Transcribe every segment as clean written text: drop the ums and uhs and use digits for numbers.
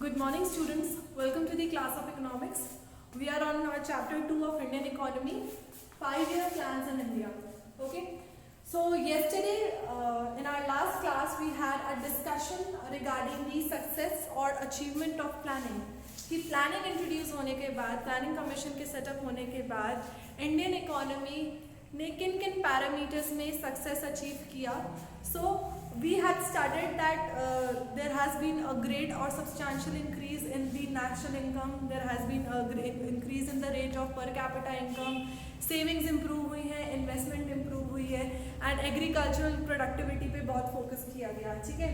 Good morning students, welcome to the class of economics. We are on our chapter 2 of Indian economy, 5-year plans in India. Okay, so yesterday in our last class we had a discussion regarding the success or achievement of planning. कि planning introduce होने के बाद, planning commission के setup होने के बाद Indian economy ने किन किन पैरामीटर्स में सक्सेस अचीव किया. सो we had started that there has been a great or substantial increase in the national income. There has been a great increase in the rate of per capita income. Savings improve हुई है, investment improve हुई है, and agricultural productivity पे बहुत focus किया गया. ठीक है.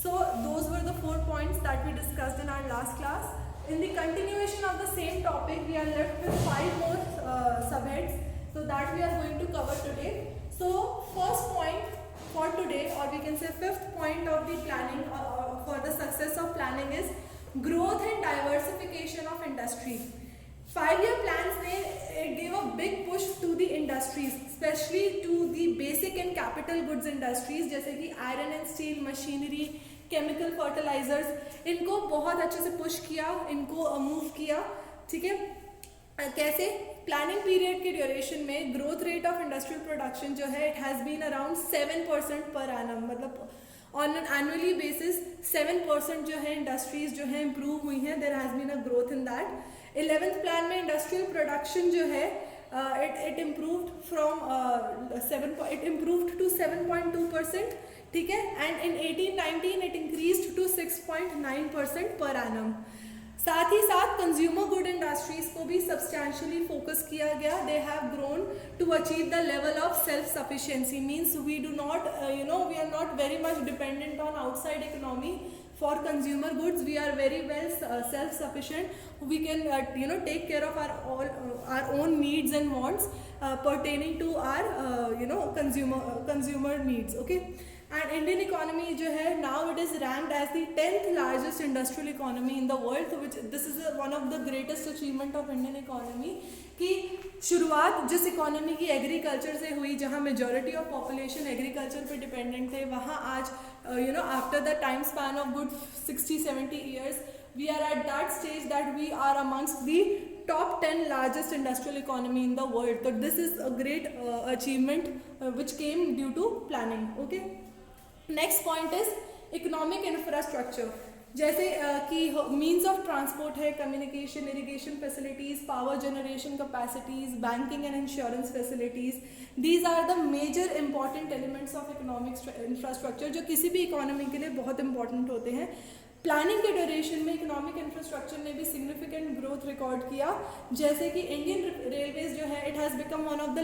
So those were the 4 points that we discussed in our last class. In the continuation of the same topic, we are left with 5 more subheads, so that we are going to cover today. So first point for today, or we can say fifth point of the planning for the success of planning is growth and diversification of industry. 5-year plans they gave a big push to the industries, especially to the basic and capital goods industries जैसे कि iron and steel, machinery, chemical fertilizers. इनको बहुत अच्छे से push किया, इनको move किया. ठीक है. कैसे? प्लानिंग पीरियड के ड्यूरेशन में growth rate of industrial production जो है it has been around 7% per annum, मतलब ऑन एन एनुअली बेसिस 7% जो है इंडस्ट्रीज जो है इम्प्रूव हुई हैं. There has been a growth in that. 11th plan में इंडस्ट्रियल प्रोडक्शन जो है इट इम्प्रूव्ड टू 7.2%. ठीक है. And in 18-19 it increased to 6.9% per annum. साथ ही साथ कंज्यूमर गुड इंडस्ट्रीज को भी सब्सटैंशियली फोकस किया गया. They have grown to achieve the level of self sufficiency. Means we do not we are not very much dependent on outside economy for consumer goods. We are very well self sufficient. We can take care of our own needs and wants pertaining to our consumer needs. Okay. And Indian economy जो है now it is ranked as the 10th largest industrial economy in the world. So which this is one of the greatest achievement of Indian economy कि शुरुआत जिस economy की agriculture से हुई, जहाँ majority of population agriculture पे dependent थे, वहाँ आज after the time span of good 60-70 years we are at that stage that we are amongst the top 10 largest industrial economy in the world. So this is a great achievement which came due to planning. Okay. Next point is economic infrastructure. जैसे कि means of transport है, communication, irrigation facilities, power generation capacities, banking and insurance facilities. These are the major important elements of economic infrastructure जो किसी भी economy के लिए बहुत important होते हैं. प्लानिंग के ड्यूरेशन में इकोनॉमिक इंफ्रास्ट्रक्चर ने भी सिग्निफिकेंट ग्रोथ रिकॉर्ड किया. जैसे कि इंडियन रेलवेज जो है it has become one of the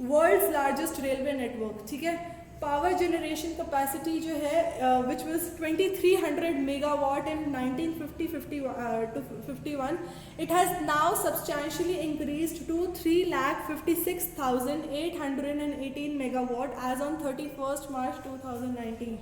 world's largest railway network. ठीक है. पावर जनरेशन कैपेसिटी जो है which was 2300 megawatt in 1950-51, it has now substantially increased to 3,56,818 megawatt as on 31 March 2019.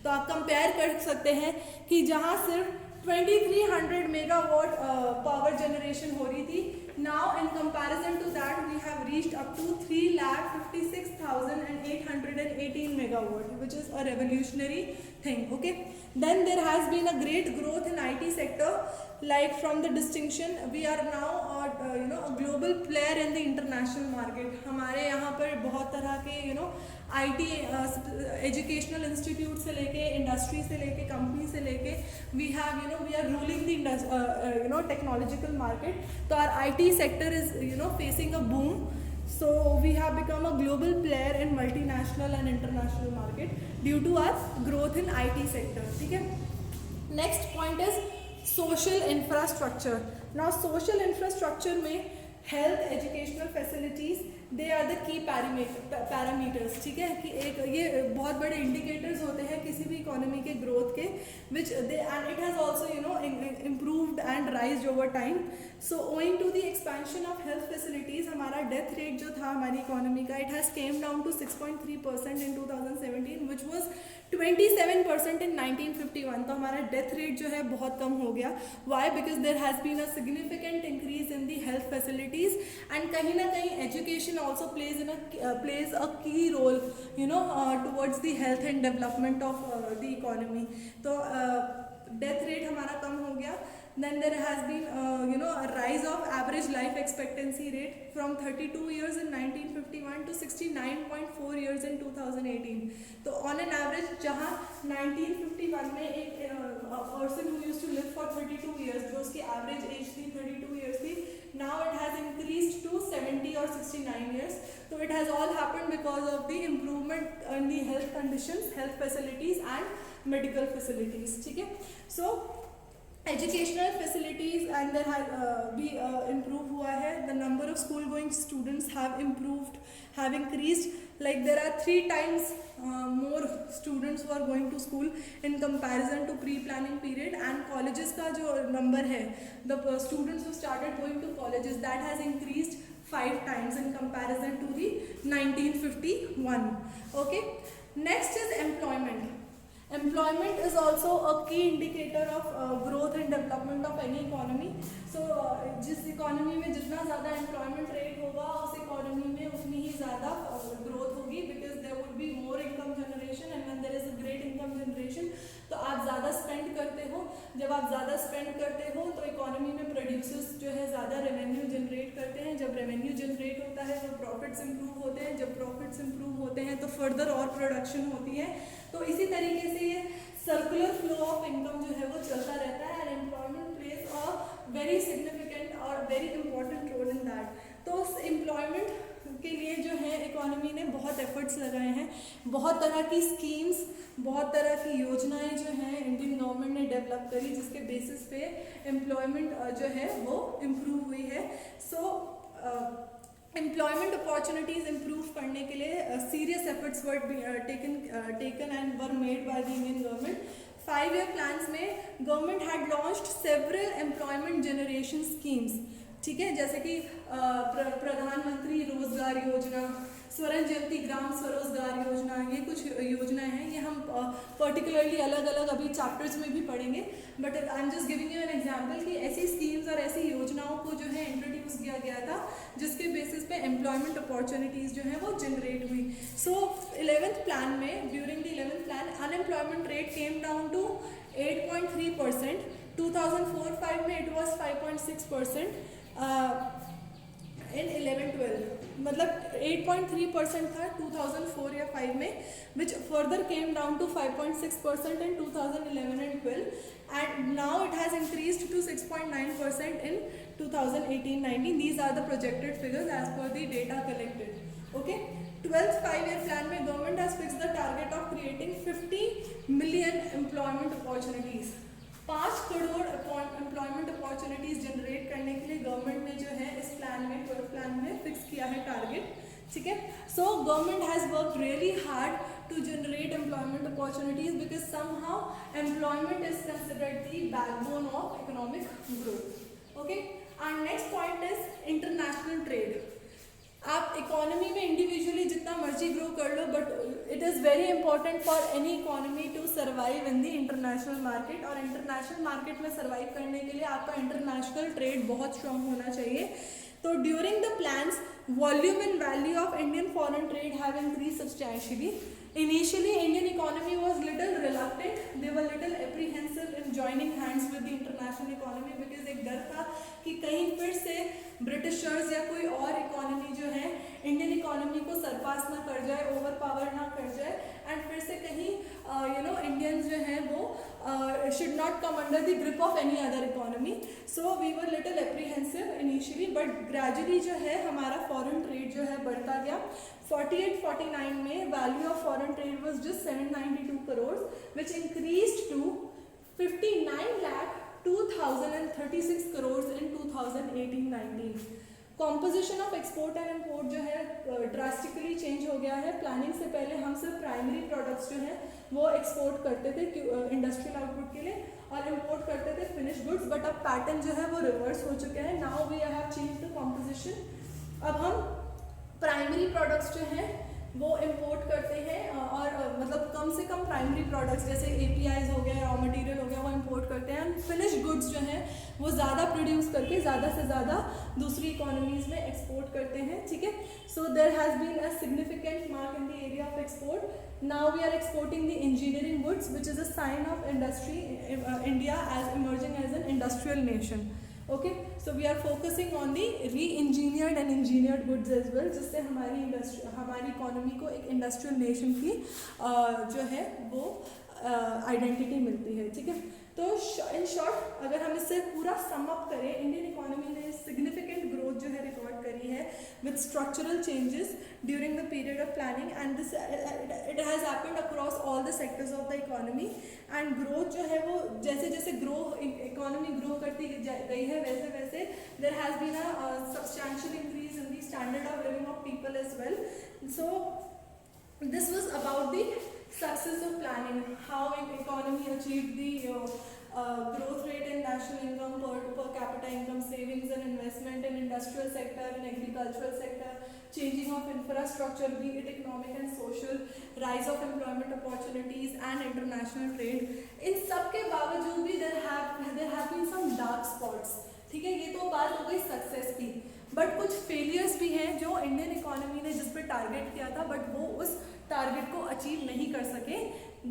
तो आप कंपेयर कर सकते हैं कि जहाँ सिर्फ 2300 मेगावाट पावर जनरेशन हो रही थी, now in comparison to that we have reached up to 3,56,818 megawatt, which is a revolutionary thing. Okay. Then there has been a great growth in IT sector, like from the distinction we are now a global player in the international market. हमारे यहाँ पर बहुत तरह के IT educational institute से लेके, industry से लेके, कंपनी से लेके we are ruling the technological market. So our IT sector is facing a boom. So we have become a global player in multinational and international market due to our growth in IT sector. ठीक है. Next point is social infrastructure. Now social infrastructure में health, educational facilities they are the key parameters. ठीक है. कि एक ये बहुत बड़े इंडिकेटर्स होते हैं किसी भी इकोनॉमी के ग्रोथ के, which they and it has also improved and raised over time. So owing to the expansion of health facilities हमारा डेथ रेट जो था हमारी इकोनॉमी का, it has came down to 6.3% in 2017 which was 27% in 1951. तो हमारा death rate जो है बहुत कम हो गया. Why? Because there has been a significant increase in the health facilities and कहीं ना कहीं education also plays a key role towards the health and development of the economy. तो डेथ रेट हमारा कम हो गया. Then there has been a rise of average life expectancy rate from 32 years in 1951 to 69.4 years in 2018. तो on an average जहाँ 1951 में एक person who used to live for 32 years जो उसकी average age थी 32 years थी, now it has increased to 70 or 69 years. So it has all happened because of the improvement in the health conditions, health facilities and medical facilities. ठीक है. So educational facilities and there भी improve हुआ है. The number of school going students have improved, have increased. Like there are 3 times more students who are going to school in comparison to pre-planning period. And colleges का जो number है, the students who started going to colleges, that has increased 5 times in comparison to the 1951. Okay. Next is employment. Employment is also a key indicator of growth and development of any economy. So जिस economy में जितना ज़्यादा employment rate होगा उस economy में उतनी ही ज़्यादा growth होगी, because there would be more income generation and when there is a great income generation तो आप ज़्यादा spend करते हो. जब आप ज़्यादा spend करते हो तो economy में producers जो है ज़्यादा revenue generate करते हैं. जब revenue generate होता है तो profits improve होते हैं. जब profits improve होते हैं तो further और production होती है. तो इसी तरीके से ये सर्कुलर फ्लो ऑफ इनकम जो है वो चलता रहता है. And employment plays a very significant और very important role in that. तो उस एम्प्लॉयमेंट के लिए जो है इकोनॉमी ने बहुत एफर्ट्स लगाए हैं. बहुत तरह की स्कीम्स, बहुत तरह की योजनाएं जो हैं इंडियन गवर्नमेंट ने डेवलप करी, जिसके बेसिस पे एम्प्लॉयमेंट जो है वो इम्प्रूव हुई है. सो एम्प्लॉयमेंट अपॉर्चुनिटीज इम्प्रूव करने के लिए serious efforts were taken and were made by the Indian government. 5-year plans में government had launched several employment generation schemes. ठीक है, जैसे कि प्रधानमंत्री रोजगार योजना, स्वर्ण जयंती ग्राम स्वरोजगार योजना, ये कुछ योजनाएं हैं. ये हम पर्टिकुलरली अलग अलग अभी चैप्टर्स में भी पढ़ेंगे, but I am just giving you an example कि ऐसी स्कीम्स और ऐसी योजनाओं को जो है इंट्रोड्यूस किया गया था जिसके बेसिस पे एम्प्लॉयमेंट अपॉर्चुनिटीज़ जो हैं वो जनरेट हुई. सो 11th प्लान में, during the 11th plan, unemployment rate came down to 8.3%. 2004-05 में इट वॉज 5.6%. इन 11-12 मतलब 8.3% था 2004 या 5 में, which further came down to 5.6% in 2011 and 12, and now it has increased to 6.9% in 2018-19. These are the projected figures as per the data collected. Okay, 12th 5-year plan में government has fixed the target of creating 50 million employment opportunities. 5 crore employment opportunities generate करने के लिए government ने जो है इस plan में, 12th plan में फिक्स किया है टारगेट. ठीक है. So government has work really hard to generate employment opportunities because somehow employment is considered the backbone of economic growth. Okay, and next point is international trade. आप economy में individually जितना मर्जी grow कर लो, but it is very important for any economy to survive in the international market. और international market में survive करने के लिए आपका इंटरनेशनल ट्रेड बहुत स्ट्रॉन्ग होना चाहिए. तो during the plans, volume and value of Indian foreign trade have increase substantially. Initially, Indian economy was little reluctant. They were little apprehensive in joining hands with the international economy because एक डर था कि कहीं फिर से Britishers या कोई और इकोनॉमी जो है इंडियन इकोनॉमी को सरपास ना कर जाए, ओवर पावर ना कर जाए, एंड फिर से कहीं इंडियंस जो हैं वो should not come under the grip of any other economy. So we were little apprehensive initially, but gradually जो है हमारा फॉरेन ट्रेड जो है बढ़ता गया. 48-49 में value of foreign trade was just 792 crore, which increased to 59,02,036 crore in 2018-19. Composition of export and import जो है ड्रास्टिकली चेंज हो गया है. प्लानिंग से पहले हम सिर्फ प्राइमरी प्रोडक्ट्स जो हैं वो एक्सपोर्ट करते थे इंडस्ट्रियल आउटपुट के लिए और इम्पोर्ट करते थे फिनिश गुड्स, बट अब पैटर्न जो है वो रिवर्स हो चुका है. Now we have change the composition. अब हम प्राइमरी प्रोडक्ट्स जो हैं वो इम्पोर्ट करते हैं और मतलब कम से कम प्राइमरी प्रोडक्ट्स जैसे APIs हो गया, रॉ मटेरियल हो गया, वो इम्पोर्ट करते हैं. फिनिश गुड्स जो हैं वो ज़्यादा प्रोड्यूस करके ज़्यादा से ज़्यादा दूसरी इकोनॉमीज़ में एक्सपोर्ट करते हैं, ठीक है. So there has been a significant mark in the area of export. Now we are exporting the engineering goods, which is a sign of industry, India as emerging as an industrial nation. Okay, so we are focusing on the re-engineered and engineered goods as well, जिससे हमारी economy को एक industrial nation की जो है वो identity मिलती है, ठीक है. तो इन शॉर्ट अगर हम इससे पूरा सम अप करें, इंडियन इकोनॉमी ने सिग्निफिकेंट ग्रोथ जो है रिकॉर्ड करी है with structural changes during the period of planning, and this it has happened across all the sectors of the economy. And growth जो है वो जैसे जैसे इकोनॉमी ग्रो करती गई है वैसे वैसे there has been a substantial increase in the standard of living of people as well. So this was about the success of planning, how economy achieved the growth rate in national income, per capita income, savings and investment in industrial sector, in agricultural sector, changing of infrastructure, be it economic and social, rise of employment opportunities and international trade. इन सब के बावजूद भी there have been some dark spots, ठीक है. ये तो बात हो गई सक्सेस की, बट कुछ फेलियर्स भी हैं जो इंडियन इकोनॉमी ने जिस पे टारगेट किया था बट वो उस टारगेट को अचीव नहीं कर सके.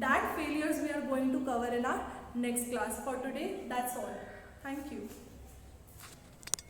That failures we are going to cover in our next class. For today that's all. Thank you.